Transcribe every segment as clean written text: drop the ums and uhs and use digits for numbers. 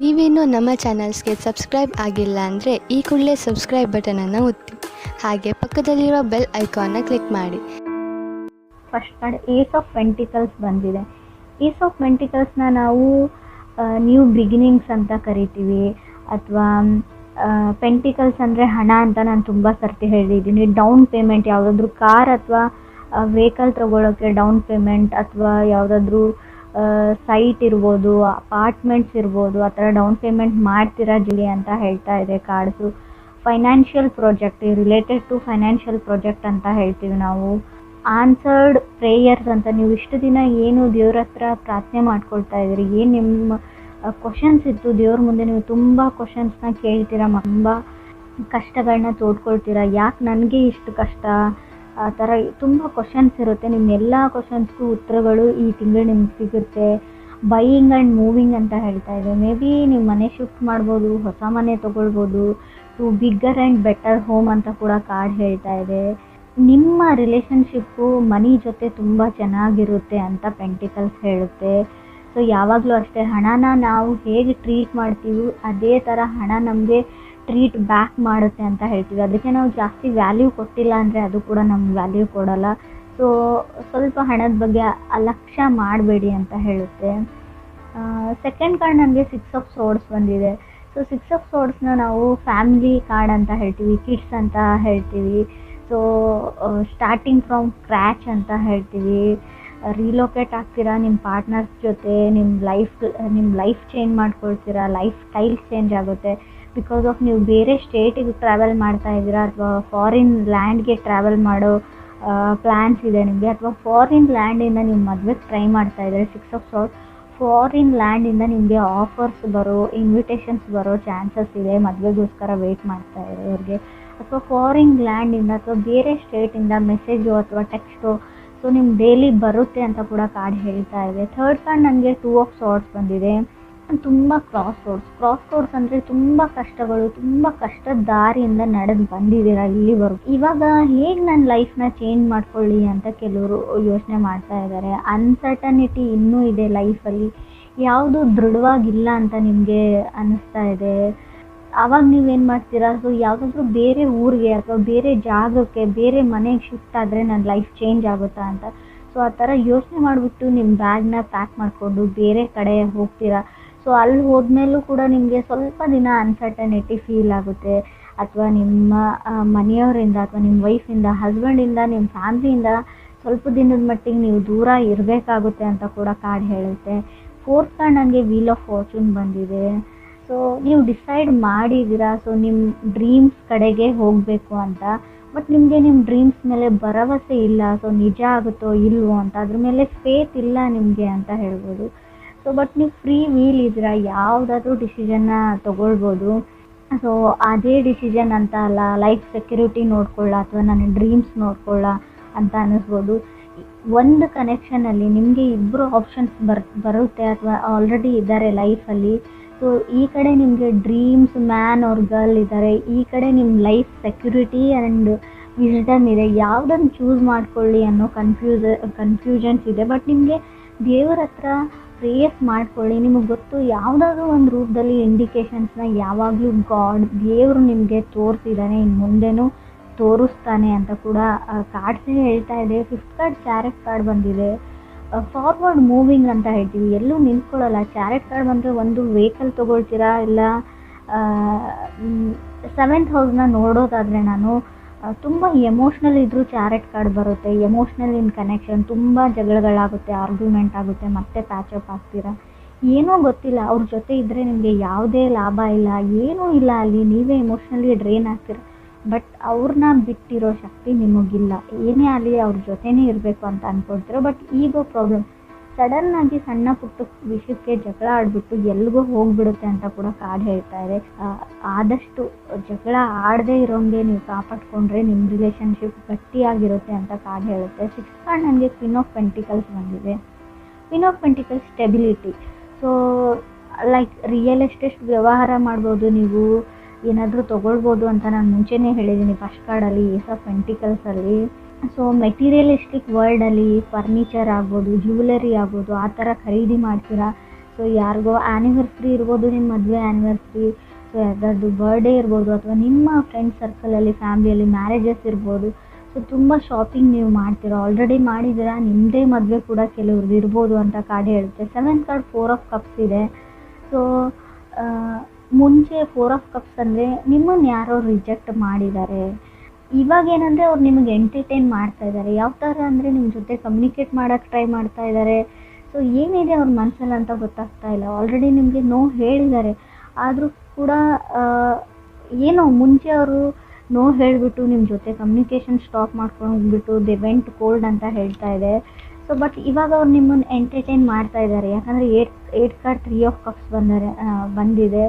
ನೀವೇನು ನಮ್ಮ ಚಾನಲ್ಸ್ಗೆ ಸಬ್ಸ್ಕ್ರೈಬ್ ಆಗಿಲ್ಲ ಅಂದರೆ ಈ ಕೂಡಲೇ ಸಬ್ಸ್ಕ್ರೈಬ್ ಬಟನನ್ನು ಒತ್ತಿ, ಹಾಗೆ ಪಕ್ಕದಲ್ಲಿರುವ ಬೆಲ್ ಐಕಾನ್ನ ಕ್ಲಿಕ್ ಮಾಡಿ. First card ace of pentacles ಬಂದಿದೆ. ಏಸ್ ಆಫ್ ಪೆಂಟಿಕಲ್ಸ್ನ ನಾವು ನ್ಯೂ ಬಿಗಿನಿಂಗ್ಸ್ ಅಂತ ಕರಿತೀವಿ, ಅಥವಾ ಪೆಂಟಿಕಲ್ಸ್ ಅಂದರೆ ಹಣ ಅಂತ ನಾನು ತುಂಬ ಸರ್ತಿ ಹೇಳಿದ್ದೀನಿ. ಡೌನ್ ಪೇಮೆಂಟ್, ಯಾವುದಾದ್ರೂ ಕಾರ್ ಅಥವಾ ವೆಹಿಕಲ್ ತೊಗೊಳ್ಳೋಕ್ಕೆ ಡೌನ್ ಪೇಮೆಂಟ್, ಅಥವಾ ಯಾವುದಾದ್ರೂ ಸೈಟ್ ಇರ್ಬೋದು, ಅಪಾರ್ಟ್ಮೆಂಟ್ಸ್ ಇರ್ಬೋದು, ಆ ಥರ ಡೌನ್ ಪೇಮೆಂಟ್ ಮಾಡ್ತೀರಾ ಜಿಲಿ ಅಂತ ಹೇಳ್ತಾ ಇದೆ cards. Financial project, related to financial project ಅಂತ ಹೇಳ್ತೀವಿ ನಾವು. ಆನ್ಸರ್ಡ್ ಪ್ರೇಯರ್ಸ್ ಅಂತ, ನೀವು ಇಷ್ಟು ದಿನ ಏನು ದೇವ್ರ ಹತ್ರ ಪ್ರಾರ್ಥನೆ ಮಾಡ್ಕೊಳ್ತಾ ಇದ್ದೀರಿ, ಏನು ನಿಮ್ಮ ಕ್ವಶನ್ಸ್ ಇತ್ತು ದೇವ್ರ ಮುಂದೆ, ನೀವು ತುಂಬ ಕ್ವಶನ್ಸ್ನ ಕೇಳ್ತೀರಾ, ತುಂಬ ಕಷ್ಟಗಳನ್ನ ತೋಡ್ಕೊಳ್ತೀರಾ, ಯಾಕೆ ನನಗೆ ಇಷ್ಟು ಕಷ್ಟ, ಆ ಥರ ತುಂಬ ಕ್ವಶನ್ಸ್ ಇರುತ್ತೆ. ನಿಮ್ಮ ಎಲ್ಲ ಕ್ವಶನ್ಸ್ಗೂ ಉತ್ತರಗಳು ಈ ತಿಂಗಳು ನಿಮ್ಗೆ ಸಿಗುತ್ತೆ. ಬೈಯಿಂಗ್ ಆ್ಯಂಡ್ ಮೂವಿಂಗ್ ಅಂತ ಹೇಳ್ತಾ ಇದೆ. ಮೇ ಬಿ ನೀವು ಮನೆ ಶಿಫ್ಟ್ ಮಾಡ್ಬೋದು, ಹೊಸ ಮನೆ ತೊಗೊಳ್ಬೋದು, to bigger and better home ಅಂತ ಕೂಡ ಕಾರ್ಡ್ ಹೇಳ್ತಾ ಇದೆ. ನಿಮ್ಮ ರಿಲೇಷನ್ಶಿಪ್ಪು ಮನಿ ಜೊತೆ ತುಂಬ ಚೆನ್ನಾಗಿರುತ್ತೆ ಅಂತ ಪೆಂಟಿಕಲ್ಸ್ ಹೇಳುತ್ತೆ. ಸೊ ಯಾವಾಗಲೂ ಅಷ್ಟೇ, ಹಣನ ನಾವು ಹೇಗೆ ಟ್ರೀಟ್ ಮಾಡ್ತೀವಿ ಅದೇ ಥರ ಹಣ ನಮಗೆ ಟ್ರೀಟ್ ಬ್ಯಾಕ್ ಮಾಡುತ್ತೆ ಅಂತ ಹೇಳ್ತೀವಿ. ಅದಕ್ಕೆ ನಾವು ಜಾಸ್ತಿ ವ್ಯಾಲ್ಯೂ ಕೊಟ್ಟಿಲ್ಲ ಅಂದರೆ ಅದು ಕೂಡ ನಮ್ಗೆ ವ್ಯಾಲ್ಯೂ ಕೊಡೋಲ್ಲ. ಸೊ ಸ್ವಲ್ಪ ಹಣದ ಬಗ್ಗೆ ಅಲಕ್ಷ್ಯ ಮಾಡಬೇಡಿ ಅಂತ ಹೇಳುತ್ತೆ. ಸೆಕೆಂಡ್ ಕಾರ್ಡ್ ನನಗೆ 6 ಆಫ್ ಸೋರ್ಡ್ಸ್ ಬಂದಿದೆ. ಸೊ 6 ಆಫ್ ಸೋರ್ಡ್ಸ್ನ ನಾವು ಫ್ಯಾಮಿಲಿ ಕಾರ್ಡ್ ಅಂತ ಹೇಳ್ತೀವಿ, ಕಿಡ್ಸ್ ಅಂತ ಹೇಳ್ತೀವಿ. ಸೊ ಸ್ಟಾರ್ಟಿಂಗ್ ಫ್ರಮ್ ಸ್ಕ್ರ್ಯಾಚ್ ಅಂತ ಹೇಳ್ತೀವಿ. ರಿಲೋಕೇಟ್ ಆಗ್ತೀರಾ ನಿಮ್ಮ ಪಾರ್ಟ್ನರ್ಸ್ ಜೊತೆ, ನಿಮ್ಮ ಲೈಫ್ ಚೇಂಜ್ ಮಾಡ್ಕೊಳ್ತೀರಾ, ಲೈಫ್ ಸ್ಟೈಲ್ ಚೇಂಜ್ ಆಗುತ್ತೆ. ಬಿಕಾಸ್ ಆಫ್ ನೀವು ಬೇರೆ ಸ್ಟೇಟಿಗೆ ಟ್ರಾವೆಲ್ ಮಾಡ್ತಾ ಇದ್ದೀರಾ, ಅಥವಾ ಫಾರಿನ್ ಲ್ಯಾಂಡ್ಗೆ ಟ್ರಾವೆಲ್ ಮಾಡೋ ಪ್ಲ್ಯಾನ್ಸ್ ಇದೆ ನಿಮಗೆ, ಅಥವಾ ಫಾರಿನ್ ಲ್ಯಾಂಡಿಂದ ನೀವು ಮದುವೆಗೆ ಟ್ರೈ ಮಾಡ್ತಾ ಇದ್ದಾರೆ. 6 ಆಫ್ ಸೋರ್ಡ್ಸ್, ಫಾರಿನ್ ಲ್ಯಾಂಡಿಂದ ನಿಮಗೆ ಆಫರ್ಸ್ ಬರೋ, ಇನ್ವಿಟೇಷನ್ಸ್ ಬರೋ ಚಾನ್ಸಸ್ ಇದೆ ಮದುವೆಗೋಸ್ಕರ ವೆಯ್ಟ್ ಮಾಡ್ತಾ ಇರೋರಿಗೆ. ಅಥವಾ ಫಾರಿನ್ ಲ್ಯಾಂಡಿಂದ ಅಥವಾ ಬೇರೆ ಸ್ಟೇಟಿಂದ ಮೆಸೇಜು ಅಥವಾ ಟೆಕ್ಸ್ಟು ಸೊ ನಿಮ್ಗೆ ಡೈಲಿ ಬರುತ್ತೆ ಅಂತ ಕೂಡ ಕಾರ್ಡ್ ಹೇಳ್ತಾ ಇದೆ. ಥರ್ಡ್ ಕಾರ್ಡ್ ನನಗೆ 2 ಆಫ್ ಸೋರ್ಡ್ಸ್ ಬಂದಿದೆ. ತುಂಬ ಕ್ರಾಸ್ ರೋಡ್ಸ್ ಅಂದರೆ ತುಂಬ ಕಷ್ಟಗಳು, ತುಂಬ ಕಷ್ಟದ ದಾರಿಯಿಂದ ನಡೆದು ಬಂದಿದ್ದೀರಾ ಇಲ್ಲಿವರೆಗೂ. ಇವಾಗ ಹೇಗೆ ನನ್ನ ಲೈಫ್ನ ಚೇಂಜ್ ಮಾಡ್ಕೊಳ್ಳಿ ಅಂತ ಕೆಲವರು ಯೋಚನೆ ಮಾಡ್ತಾ ಇದ್ದಾರೆ. ಅನ್ಸರ್ಟನಿಟಿ ಇನ್ನೂ ಇದೆ ಲೈಫಲ್ಲಿ, ಯಾವುದು ದೃಢವಾಗಿಲ್ಲ ಅಂತ ನಿಮಗೆ ಅನ್ನಿಸ್ತಾ ಇದೆ. ಆವಾಗ ನೀವೇನು ಮಾಡ್ತೀರಾ, ಸೊ ಯಾವುದಾದ್ರೂ ಬೇರೆ ಊರಿಗೆ ಅಥವಾ ಬೇರೆ ಜಾಗಕ್ಕೆ, ಬೇರೆ ಮನೆಗೆ ಶಿಫ್ಟ್ ಆದರೆ ನನ್ನ ಲೈಫ್ ಚೇಂಜ್ ಆಗುತ್ತಾ ಅಂತ. ಸೊ ಆ ಥರ ಯೋಚನೆ ಮಾಡಿಬಿಟ್ಟು ನಿಮ್ಮ ಬ್ಯಾಗ್ನ ಪ್ಯಾಕ್ ಮಾಡಿಕೊಂಡು ಬೇರೆ ಕಡೆ ಹೋಗ್ತೀರಾ. ಸೊ ಅಲ್ಲಿ ಹೋದ್ಮೇಲೂ ಕೂಡ ನಿಮಗೆ ಸ್ವಲ್ಪ ದಿನ ಅನ್ಸರ್ಟನಿಟಿ ಫೀಲ್ ಆಗುತ್ತೆ, ಅಥವಾ ನಿಮ್ಮ ಮನೆಯವರಿಂದ ಅಥವಾ ನಿಮ್ಮ ವೈಫಿಂದ, ಹಸ್ಬೆಂಡಿಂದ, ನಿಮ್ಮ ಫ್ಯಾಮ್ಲಿಯಿಂದ ಸ್ವಲ್ಪ ದಿನದ ಮಟ್ಟಿಗೆ ನೀವು ದೂರ ಇರಬೇಕಾಗುತ್ತೆ ಅಂತ ಕೂಡ ಕಾರ್ಡ್ ಹೇಳುತ್ತೆ. ಫೋರ್ತ್ ಕಾರ್ಡ್ ನನಗೆ ವೀಲ್ ಆಫ್ ಫಾರ್ಚೂನ್ ಬಂದಿದೆ. ಸೊ ನೀವು ಡಿಸೈಡ್ ಮಾಡಿದ್ದೀರಾ, ಸೊ ನಿಮ್ಮ ಡ್ರೀಮ್ಸ್ ಕಡೆಗೆ ಹೋಗಬೇಕು ಅಂತ, ಬಟ್ ನಿಮಗೆ ನಿಮ್ಮ ಡ್ರೀಮ್ಸ್ ಮೇಲೆ ಭರವಸೆ ಇಲ್ಲ. ಸೊ ನಿಜ ಆಗುತ್ತೋ ಇಲ್ವೋ ಅಂತ ಅದ್ರ ಮೇಲೆ ಫೇತ್ ಇಲ್ಲ ನಿಮಗೆ ಅಂತ ಹೇಳ್ಬೋದು. ಸೊ ಬಟ್ ನೀವು ಫ್ರೀ ವೀಲ್ ಇದ್ದೀರಾ, ಯಾವುದಾದ್ರೂ ಡಿಸಿಷನ್ನ ತೊಗೊಳ್ಬೋದು. ಸೊ ಅದೇ ಡಿಸಿಷನ್ ಅಂತ ಅಲ್ಲ, ಲೈಫ್ ಸೆಕ್ಯೂರಿಟಿ ನೋಡ್ಕೊಳ್ಳ ಅಥವಾ ನನ್ನ ಡ್ರೀಮ್ಸ್ ನೋಡ್ಕೊಳ್ಳ ಅಂತ ಅನ್ನಿಸ್ಬೋದು. ಒಂದು ಕನೆಕ್ಷನಲ್ಲಿ ನಿಮಗೆ ಇಬ್ಬರು ಆಪ್ಷನ್ಸ್ ಬರುತ್ತೆ ಅಥವಾ ಆಲ್ರೆಡಿ ಇದ್ದಾರೆ ಲೈಫಲ್ಲಿ. ಸೊ ಈ ಕಡೆ ನಿಮಗೆ ಡ್ರೀಮ್ಸ್ ಮ್ಯಾನ್ ಆರ್ ಗರ್ಲ್ ಇದ್ದಾರೆ, ಈ ಕಡೆ ನಿಮ್ಮ ಲೈಫ್ ಸೆಕ್ಯೂರಿಟಿ ಆ್ಯಂಡ್ ವಿಸ್ಡಮ್ ಇದೆ. ಯಾವುದನ್ನು ಚೂಸ್ ಮಾಡ್ಕೊಳ್ಳಿ ಅನ್ನೋ ಕನ್ಫ್ಯೂಷನ್ಸ್ ಇದೆ. ಬಟ್ ನಿಮಗೆ ದೇವ್ರ ಹತ್ರ ಪ್ರೇಯರ್ಸ್ ಮಾಡ್ಕೊಳ್ಳಿ. ನಿಮಗೆ ಗೊತ್ತು, ಯಾವುದಾದ್ರೂ ಒಂದು ರೂಪದಲ್ಲಿ ಇಂಡಿಕೇಶನ್ಸ್ನ ಯಾವಾಗಲೂ ದೇವರು ನಿಮಗೆ ತೋರಿಸಿದ್ದಾನೆ, ಇನ್ನು ಮುಂದೆನೂ ತೋರಿಸ್ತಾನೆ ಅಂತ ಕೂಡ ಕಾರ್ಡ್ಸೇ ಹೇಳ್ತಾ ಇದೆ. 5th ಕಾರ್ಡ್ ಚಾರೆಟ್ ಕಾರ್ಡ್ ಬಂದಿದೆ. ಫಾರ್ವರ್ಡ್ ಮೂವಿಂಗ್ ಅಂತ ಹೇಳ್ತೀವಿ, ಎಲ್ಲೂ ನಿಂತ್ಕೊಳ್ಳಲ್ಲ. ಚಾರೆಟ್ ಕಾರ್ಡ್ ಬಂದರೆ ಒಂದು ವೆಹಿಕಲ್ ತೊಗೊಳ್ತೀರಾ, ಇಲ್ಲ 7th ಹೌಸ್ನ ನೋಡೋದಾದರೆ ನಾನು ತುಂಬ ಎಮೋಷ್ನಲ್ ಇದ್ದರೂ ಚಾರೆಟ್ ಕಾರ್ಡ್ ಬರುತ್ತೆ. ಎಮೋಷ್ನಲ್ ಇನ್ ಕನೆಕ್ಷನ್, ತುಂಬ ಜಗಳಗಳಾಗುತ್ತೆ, ಆರ್ಗ್ಯುಮೆಂಟ್ ಆಗುತ್ತೆ, ಮತ್ತೆ ಪ್ಯಾಚಪ್ ಆಗ್ತೀರಾ. ಏನೋ ಗೊತ್ತಿಲ್ಲ, ಅವ್ರ ಜೊತೆ ಇದ್ದರೆ ನಿಮಗೆ ಯಾವುದೇ ಲಾಭ ಇಲ್ಲ, ಏನೂ ಇಲ್ಲ ಅಲ್ಲಿ, ನೀವೇ ಎಮೋಷ್ನಲಿ ಡ್ರೈನ್ ಆಗ್ತೀರ. ಬಟ್ ಅವ್ರನ್ನ ಬಿಟ್ಟಿರೋ ಶಕ್ತಿ ನಿಮಗಿಲ್ಲ. ಏನೇ ಆಗಲಿ ಅವ್ರ ಜೊತೆನೇ ಇರಬೇಕು ಅಂತ ಅಂದ್ಕೊಳ್ತೀರ. ಬಟ್ ಈಗೋ ಪ್ರಾಬ್ಲಮ್, ಸಡನ್ನಾಗಿ ಸಣ್ಣ ಪುಟ್ಟ ವಿಷಯಕ್ಕೆ ಜಗಳ ಆಡಿಬಿಟ್ಟು ಎಲ್ಲಿಗೋ ಹೋಗಿಬಿಡುತ್ತೆ ಅಂತ ಕೂಡ ಕಾರ್ಡ್ ಹೇಳ್ತಾ ಇದೆ. ಆದಷ್ಟು ಜಗಳ ಆಡದೇ ಇರೋಂಗೆ ನೀವು ಕಾಪಾಡಿಕೊಂಡ್ರೆ ನಿಮ್ಮ ರಿಲೇಷನ್ಶಿಪ್ ಗಟ್ಟಿಯಾಗಿರುತ್ತೆ ಅಂತ ಕಾರ್ಡ್ ಹೇಳುತ್ತೆ. 6th ಕಾರ್ಡ್ ನನಗೆ ಕ್ವೀನ್ ಆಫ್ ಪೆಂಟಿಕಲ್ಸ್ ಬಂದಿದೆ. Queen of pentacles stability. So like real estate ವ್ಯವಹಾರ ಮಾಡ್ಬೋದು, ನೀವು ಏನಾದರೂ ತೊಗೊಳ್ಬೋದು ಅಂತ ನಾನು ಮುಂಚೆನೇ ಹೇಳಿದ್ದೀನಿ ಫಸ್ಟ್ ಕಾರ್ಡಲ್ಲಿ, ಏಸ್ ಆಫ್ ಪೆಂಟಿಕಲ್ಸಲ್ಲಿ. ಸೊ ಮೆಟೀರಿಯಲಿಸ್ಟಿಕ್ ವರ್ಲ್ಡಲ್ಲಿ ಫರ್ನಿಚರ್ ಆಗ್ಬೋದು, ಜ್ಯುವೆಲರಿ ಆಗ್ಬೋದು, ಆ ಥರ ಖರೀದಿ ಮಾಡ್ತೀರಾ. ಸೊ ಸೊ ಯಾರಿಗೋ ಆ್ಯನಿವರ್ಸ್ರಿ ಇರ್ಬೋದು, ನಿಮ್ಮ ಮದುವೆ ಆ್ಯನಿವರ್ಸ್ರಿ, ಸೊ ಯಾರ್ದಾದ್ರು ಬರ್ಡೇ ಇರ್ಬೋದು, ಅಥವಾ ನಿಮ್ಮ ಫ್ರೆಂಡ್ ಸರ್ಕಲಲ್ಲಿ ಫ್ಯಾಮಿಲಿಯಲ್ಲಿ ಮ್ಯಾರೇಜಸ್ ಇರ್ಬೋದು. ಸೊ ತುಂಬ ಶಾಪಿಂಗ್ ನೀವು ಮಾಡ್ತೀರಾ, ಆಲ್ರೆಡಿ ಮಾಡಿದ್ದೀರಾ, ನಿಮ್ಮದೇ ಮದುವೆ ಕೂಡ ಕೆಲವ್ರದ್ದು ಇರ್ಬೋದು ಅಂತ ಕಾರ್ಡ್ ಹೇಳುತ್ತೆ. 7th ಕಾರ್ಡ್ 4 ಆಫ್ ಕಪ್ಸ್ ಇದೆ. ಸೊ ಮುಂಚೆ 4 ಆಫ್ ಕಪ್ಸ್ ಅಂದರೆ ನಿಮ್ಮನ್ನು ಯಾರೋ ರಿಜೆಕ್ಟ್ ಮಾಡಿದ್ದಾರೆ. ಇವಾಗ ಏನಂದರೆ ಅವ್ರು ನಿಮಗೆ ಎಂಟರ್ಟೈನ್ ಮಾಡ್ತಾ ಇದ್ದಾರೆ. ಯಾವ ಥರ ಅಂದರೆ ನಿಮ್ಮ ಜೊತೆ ಕಮ್ಯುನಿಕೇಟ್ ಮಾಡೋಕ್ಕೆ ಟ್ರೈ ಮಾಡ್ತಾ ಇದ್ದಾರೆ. ಸೊ ಏನಿದೆ ಅವ್ರ ಮನಸ್ಸಲ್ಲಿ ಅಂತ ಗೊತ್ತಾಗ್ತಾ ಇಲ್ಲ. ಆಲ್ರೆಡಿ ನಿಮಗೆ ನೋ ಹೇಳಿದ್ದಾರೆ, ಆದರೂ ಕೂಡ ಏನೋ ಮುಂಚೆ ಅವರು ನೋ ಹೇಳಿಬಿಟ್ಟು ನಿಮ್ಮ ಜೊತೆ ಕಮ್ಯುನಿಕೇಷನ್ ಸ್ಟಾಪ್ ಮಾಡ್ಕೊಂಡು ಹೋಗ್ಬಿಟ್ಟು ದೆ ವೆಂಟ್ ಕೋಲ್ಡ್ ಅಂತ ಹೇಳ್ತಾ ಇದೆ. ಸೊ ಬಟ್ ಇವಾಗ ಅವ್ರು ನಿಮ್ಮನ್ನು ಎಂಟರ್ಟೈನ್ ಮಾಡ್ತಾ ಇದ್ದಾರೆ. ಯಾಕಂದರೆ 8 ಕಾರ್ಡ್ 3 ಆಫ್ ಕಪ್ಸ್ ಬಂದಿದೆ.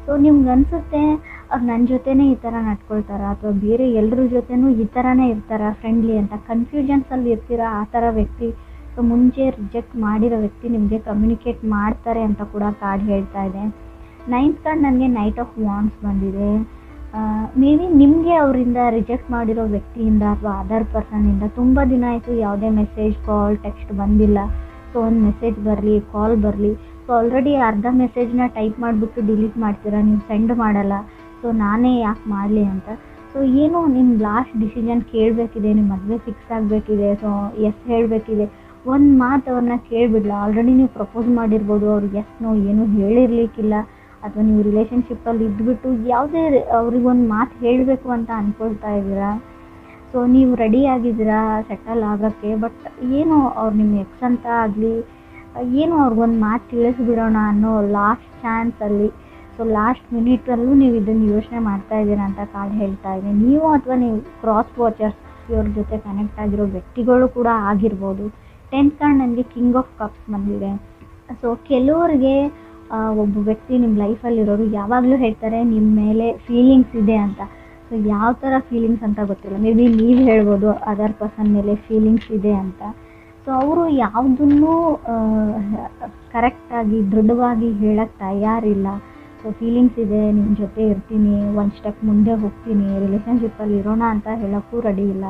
ಸೊ ನಿಮ್ಗೆ ಅನಿಸುತ್ತೆ ಅವ್ರು ನನ್ನ ಜೊತೆನೇ ಈ ಥರ ನಡ್ಕೊಳ್ತಾರಾ ಅಥವಾ ಬೇರೆ ಎಲ್ಲರ ಜೊತೆನೂ ಈ ಥರನೇ ಇರ್ತಾರಾ ಫ್ರೆಂಡ್ಲಿ ಅಂತ ಕನ್ಫ್ಯೂಷನ್ಸಲ್ಲಿ ಇರ್ತೀರಾ. ಆ ಥರ ವ್ಯಕ್ತಿ, ಸೊ ಮುಂಚೆ ರಿಜೆಕ್ಟ್ ಮಾಡಿರೋ ವ್ಯಕ್ತಿ ನಿಮಗೆ ಕಮ್ಯುನಿಕೇಟ್ ಮಾಡ್ತಾರೆ ಅಂತ ಕೂಡ ಕಾರ್ಡ್ ಹೇಳ್ತಾ ಇದೆ. 9th ಕಾರ್ಡ್ ನನಗೆ ನೈಟ್ ಆಫ್ ವಾಂಡ್ಸ್ ಬಂದಿದೆ. ಮೇ ಬಿ ನಿಮಗೆ ಅವರಿಂದ ರಿಜೆಕ್ಟ್ ಮಾಡಿರೋ ವ್ಯಕ್ತಿಯಿಂದ ಅಥವಾ ಅದರ್ ಪರ್ಸನ್ನಿಂದ ತುಂಬ ದಿನ ಆಯಿತು ಯಾವುದೇ ಮೆಸೇಜ್, ಕಾಲ್, ಟೆಕ್ಸ್ಟ್ ಬಂದಿಲ್ಲ. ಸೊ ಒಂದು ಮೆಸೇಜ್ ಬರಲಿ, ಕಾಲ್ ಬರಲಿ. ಸೊ ಆಲ್ರೆಡಿ ಅರ್ಧ ಮೆಸೇಜ್ನ ಟೈಪ್ ಮಾಡಿಬಿಟ್ಟು ಡಿಲೀಟ್ ಮಾಡ್ತೀರಾ, ನೀವು ಸೆಂಡ್ ಮಾಡಲ್ಲ. ಸೊ ನಾನೇ ಯಾಕೆ ಮಾಡಲಿ ಅಂತ. ಸೊ ಏನೋ ನಿಮ್ಮ ಲಾಸ್ಟ್ ಡಿಸಿಷನ್ ಕೇಳಬೇಕಿದೆ, ನಿಮ್ಮ ಮದುವೆ ಫಿಕ್ಸ್ ಆಗಬೇಕಿದೆ, ಸೊ ಎಸ್ ಹೇಳಬೇಕಿದೆ. ಒಂದು ಮಾತು ಅವ್ರನ್ನ ಕೇಳಿಬಿಡ್ಲ. ಆಲ್ರೆಡಿ ನೀವು ಪ್ರಪೋಸ್ ಮಾಡಿರ್ಬೋದು, ಅವ್ರಿಗೆ ಎಸ್ ನೋ ಏನೂ ಹೇಳಿರ್ಲಿಕ್ಕಿಲ್ಲ, ಅಥವಾ ನೀವು ರಿಲೇಷನ್ಶಿಪ್ಪಲ್ಲಿ ಇದ್ಬಿಟ್ಟು ಯಾವುದೇ ಅವ್ರಿಗೊಂದು ಮಾತು ಹೇಳಬೇಕು ಅಂತ ಅಂದ್ಕೊಳ್ತಾ ಇದ್ದೀರಾ. ಸೊ ನೀವು ರೆಡಿ ಆಗಿದ್ದೀರಾ ಸೆಟಲ್ ಆಗೋಕ್ಕೆ. ಬಟ್ ಏನೋ ಅವ್ರು ನಿಮ್ಮ ಎಕ್ಸ್ ಅಂತ ಆಗಲಿ ಏನೋ ಅವ್ರಿಗೊಂದು ಮಾತು ತಿಳಿಸ್ಬಿಡೋಣ ಅನ್ನೋ ಲಾಸ್ಟ್ ಚಾನ್ಸಲ್ಲಿ, ಸೊ ಲಾಸ್ಟ್ ಮಿನಿಟಲ್ಲೂ ನೀವು ಇದನ್ನು ಯೋಚನೆ ಮಾಡ್ತಾ ಇದ್ದೀರಾ ಅಂತ ಕಾರ್ಡ್ ಹೇಳ್ತಾ ಇದೆ. ನೀವು ಅಥವಾ ನೀವು ಕ್ರಾಸ್ ವಾಚರ್ಸ್ ಇವ್ರ ಜೊತೆ ಕನೆಕ್ಟ್ ಆಗಿರೋ ವ್ಯಕ್ತಿಗಳು ಕೂಡ ಆಗಿರ್ಬೋದು. 10th ಕಾರ್ಡ್ ನನಗೆ ಕಿಂಗ್ ಆಫ್ ಕಪ್ಸ್ ಬಂದಿದೆ. ಸೊ ಕೆಲವರಿಗೆ ಒಬ್ಬ ವ್ಯಕ್ತಿ ನಿಮ್ಮ ಲೈಫಲ್ಲಿರೋರು ಯಾವಾಗಲೂ ಹೇಳ್ತಾರೆ ನಿಮ್ಮ ಮೇಲೆ ಫೀಲಿಂಗ್ಸ್ ಇದೆ ಅಂತ. ಸೊ ಯಾವ ಥರ ಫೀಲಿಂಗ್ಸ್ ಅಂತ ಗೊತ್ತಿಲ್ಲ. ಮೇ ಬಿ ನೀವು ಹೇಳ್ಬೋದು ಅದರ್ ಪರ್ಸನ್ ಮೇಲೆ ಫೀಲಿಂಗ್ಸ್ ಇದೆ ಅಂತ. ಸೊ ಅವರು ಯಾವುದನ್ನೂ ಕರೆಕ್ಟಾಗಿ ದೃಢವಾಗಿ ಹೇಳೋಕ್ಕೆ ತಯಾರಿಲ್ಲ. ಸೊ ಫೀಲಿಂಗ್ಸ್ ಇದೆ, ನಿಮ್ಮ ಜೊತೆ ಇರ್ತೀನಿ, ಒಂದು ಸ್ಟೆಪ್ ಮುಂದೆ ಹೋಗ್ತೀನಿ, ರಿಲೇಷನ್ಶಿಪ್ಪಲ್ಲಿ ಇರೋಣ ಅಂತ ಹೇಳೋಕ್ಕೂ ರೆಡಿ ಇಲ್ಲ.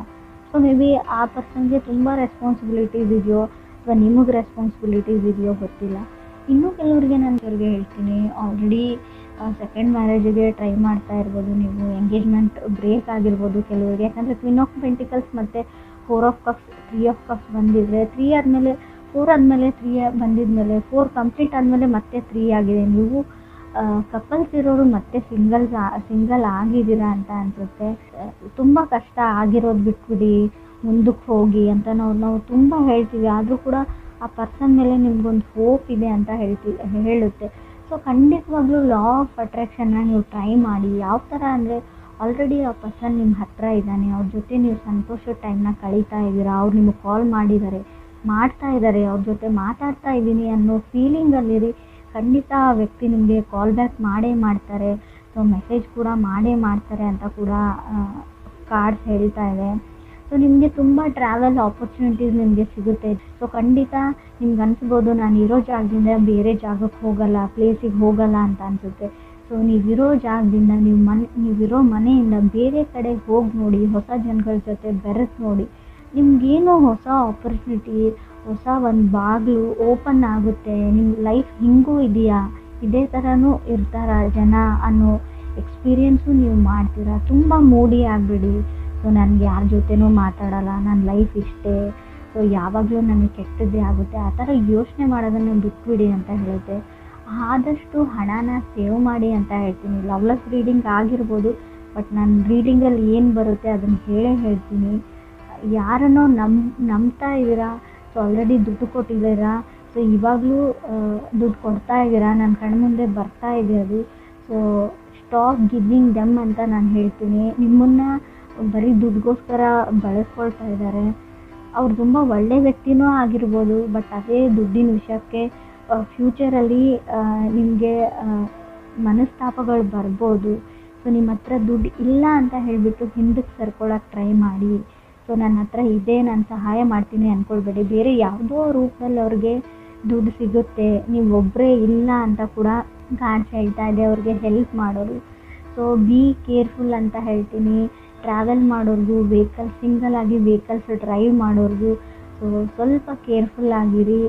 ಸೊ ಮೇ ಬಿ ಆ ಪರ್ಸನ್ಗೆ ತುಂಬ ರೆಸ್ಪಾನ್ಸಿಬಿಲಿಟೀಸ್ ಇದೆಯೋ ಅಥವಾ ನಿಮಗೆ ರೆಸ್ಪಾನ್ಸಿಬಿಲಿಟೀಸ್ ಇದೆಯೋ ಗೊತ್ತಿಲ್ಲ. ಇನ್ನೂ ಕೆಲವರಿಗೆ ನಾನು ಅವ್ರಿಗೆ ಹೇಳ್ತೀನಿ, ಆಲ್ರೆಡಿ ಸೆಕೆಂಡ್ ಮ್ಯಾರೇಜಿಗೆ ಟ್ರೈ ಮಾಡ್ತಾ ಇರ್ಬೋದು ನೀವು, ಎಂಗೇಜ್ಮೆಂಟ್ ಬ್ರೇಕ್ ಆಗಿರ್ಬೋದು ಕೆಲವರಿಗೆ. ಯಾಕಂದರೆ ಕ್ವೀನ್ ಆಫ್ ಪೆಂಟಿಕಲ್ಸ್ ಮತ್ತು 4 ಆಫ್ ಕಪ್ಸ್ 3 ಆಫ್ ಕಪ್ಸ್ ಬಂದಿದ್ರೆ 3 ಆದಮೇಲೆ 4 ಆದಮೇಲೆ 3 ಬಂದಿದ್ಮೇಲೆ 4 ಕಂಪ್ಲೀಟ್ ಆದಮೇಲೆ ಮತ್ತೆ 3 ಆಗಿದೆ. ನೀವು ಕಪಲ್ಸ್ ಇರೋರು ಮತ್ತೆ ಸಿಂಗಲ್ ಆಗಿದ್ದೀರಾ ಅಂತ ಅನಿಸುತ್ತೆ. ತುಂಬ ಕಷ್ಟ ಆಗಿರೋದು ಬಿಟ್ಬಿಡಿ, ಮುಂದಕ್ಕೆ ಹೋಗಿ ಅಂತ ನಾವು ತುಂಬ ಹೇಳ್ತೀವಿ. ಆದರೂ ಕೂಡ ಆ ಪರ್ಸನ್ ಮೇಲೆ ನಿಮ್ಗೊಂದು ಹೋಪ್ ಇದೆ ಅಂತ ಹೇಳುತ್ತೆ. ಸೊ ಖಂಡಿತವಾಗ್ಲೂ ಲಾ ಆಫ್ ಅಟ್ರಾಕ್ಷನ್ನ ನೀವು ಟ್ರೈ ಮಾಡಿ. ಯಾವ ಥರ ಅಂದರೆ ಆಲ್ರೆಡಿ ಆ ಪರ್ಸನ್ ನಿಮ್ಮ ಹತ್ತಿರ ಇದ್ದಾನೆ, ಅವ್ರ ಜೊತೆ ನೀವು ಸಂತೋಷದ ಟೈಮ್ನ ಕಳೀತಾ ಇದ್ದೀರಾ, ಅವ್ರು ನಿಮಗೆ ಕಾಲ್ ಮಾಡ್ತಾ ಇದ್ದಾರೆ, ಅವ್ರ ಜೊತೆ ಮಾತಾಡ್ತಾ ಇದ್ದೀನಿ ಅನ್ನೋ ಫೀಲಿಂಗಲ್ಲಿರಿ. ಖಂಡಿತ ಆ ವ್ಯಕ್ತಿ ನಿಮಗೆ ಕಾಲ್ ಬ್ಯಾಕ್ ಮಾಡೇ ಮಾಡ್ತಾರೆ. ಸೊ ಮೆಸೇಜ್ ಕೂಡ ಮಾಡೇ ಮಾಡ್ತಾರೆ ಅಂತ ಕೂಡ ಕಾರ್ಡ್ಸ್ ಹೇಳ್ತಾ ಇದೆ. ಸೊ ನಿಮಗೆ ತುಂಬ ಟ್ರಾವೆಲ್ ಆಪರ್ಚುನಿಟೀಸ್ ನಿಮಗೆ ಸಿಗುತ್ತೆ. ಸೊ ಖಂಡಿತ ನಿಮ್ಗೆ ಅನಿಸ್ಬೋದು ನಾನು ಇರೋ ಜಾಗದಿಂದ ಬೇರೆ ಜಾಗಕ್ಕೆ ಹೋಗಲ್ಲ, ಪ್ಲೇಸಿಗೆ ಹೋಗಲ್ಲ ಅಂತ ಅನಿಸುತ್ತೆ. ಸೊ ನೀವಿರೋ ಜಾಗದಿಂದ ನೀವಿರೋ ಮನೆಯಿಂದ ಬೇರೆ ಕಡೆ ಹೋಗಿ ನೋಡಿ, ಹೊಸ ಜನಗಳ ಜೊತೆ ಬೆರೆತು ನೋಡಿ. ನಿಮಗೇನೋ ಹೊಸ ಆಪರ್ಚುನಿಟಿ, ಹೊಸ ಒಂದು ಬಾಗಿಲು ಓಪನ್ ಆಗುತ್ತೆ. ನಿಮ್ಮ ಲೈಫ್ ಹಿಂಗೂ ಇದೆಯಾ, ಇದೇ ಥರನೂ ಇರ್ತಾರ ಜನ ಅನ್ನೋ ಎಕ್ಸ್ಪೀರಿಯೆನ್ಸು ನೀವು ಮಾಡ್ತೀರಾ. ತುಂಬ ಮೂಡಿ ಆಗಿಬಿಡಿ. ಸೊ ನನಗೆ ಯಾರ ಜೊತೆನೂ ಮಾತಾಡಲ್ಲ, ನನ್ನ ಲೈಫ್ ಇಷ್ಟೇ, ಸೊ ಯಾವಾಗಲೂ ನನಗೆ ಕೆಟ್ಟದ್ದೇ ಆಗುತ್ತೆ, ಆ ಥರ ಯೋಚನೆ ಮಾಡೋದನ್ನು ಬಿಟ್ಬಿಡಿ ಅಂತ ಹೇಳುತ್ತೆ. ಆದಷ್ಟು ಹಣನ ಸೇವ್ ಮಾಡಿ ಅಂತ ಹೇಳ್ತೀನಿ. ಲವ್ಲೆಸ್ ರೀಡಿಂಗ್ ಆಗಿರ್ಬೋದು, ಬಟ್ ನಾನು ರೀಡಿಂಗಲ್ಲಿ ಏನು ಬರುತ್ತೆ ಅದನ್ನು ಹೇಳ್ತೀನಿ. ಯಾರನ್ನೋ ನಂಬ್ತಾ ಇದ್ದೀರಾ, ಸೊ ಆಲ್ರೆಡಿ ದುಡ್ಡು ಕೊಟ್ಟಿದ್ದೀರಾ, ಸೊ ಇವಾಗಲೂ ದುಡ್ಡು ಕೊಡ್ತಾ ಇದ್ದೀರಾ, ನನ್ನ ಕಣ್ಮುಂದೆ ಬರ್ತಾ ಇದೆ ಅದು. ಸೊ ಸ್ಟಾಪ್ ಗಿವಿಂಗ್ ದೆಮ್ ಅಂತ ನಾನು ಹೇಳ್ತೀನಿ. ನಿಮ್ಮನ್ನು ಬರೀ ದುಡ್ಡಿಗೋಸ್ಕರ ಬಳಸ್ಕೊಳ್ತಾ ಇದ್ದಾರೆ. ಅವ್ರು ತುಂಬ ಒಳ್ಳೆ ವ್ಯಕ್ತಿನೂ ಆಗಿರ್ಬೋದು, ಬಟ್ ಅದೇ ದುಡ್ಡಿನ ವಿಷಯಕ್ಕೆ ಫ್ಯೂಚರಲ್ಲಿ ನಿಮಗೆ ಮನಸ್ತಾಪಗಳು ಬರ್ಬೋದು. ಸೊ ನಿಮ್ಮ ಹತ್ರ ದುಡ್ಡು ಇಲ್ಲ ಅಂತ ಹೇಳಿಬಿಟ್ಟು ಹಿಂದಕ್ಕೆ ಸರ್ಕೊಳ್ಳೋಕೆ ಟ್ರೈ ಮಾಡಿ. ಸೊ ನನ್ನ ಹತ್ರ ಇದೆ, ನಾನು ಸಹಾಯ ಮಾಡ್ತೀನಿ ಅಂದ್ಕೊಳ್ಬೇಡಿ. ಬೇರೆ ಯಾವುದೋ ರೂಪದಲ್ಲಿ ಅವ್ರಿಗೆ ದುಡ್ಡು ಸಿಗುತ್ತೆ, ನೀವು ಒಬ್ಬರೇ ಇಲ್ಲ ಅಂತ ಕೂಡ ಕಾರ್ಡ್ಸ್ ಹೇಳ್ತಾ ಇದೆ. ಅವ್ರಿಗೆ ಹೆಲ್ಪ್ ಮಾಡೋರು. ಸೊ ಬಿ ಕೇರ್ಫುಲ್ ಅಂತ ಹೇಳ್ತೀನಿ. ಟ್ರಾವೆಲ್ ಮಾಡೋರ್ಗು, ಸಿಂಗಲ್ ಆಗಿ ವೆಹಿಕಲ್ಸ್ ಡ್ರೈವ್ ಮಾಡೋರ್ಗು ಸೊ ಸ್ವಲ್ಪ ಕೇರ್ಫುಲ್ ಆಗಿರಿ.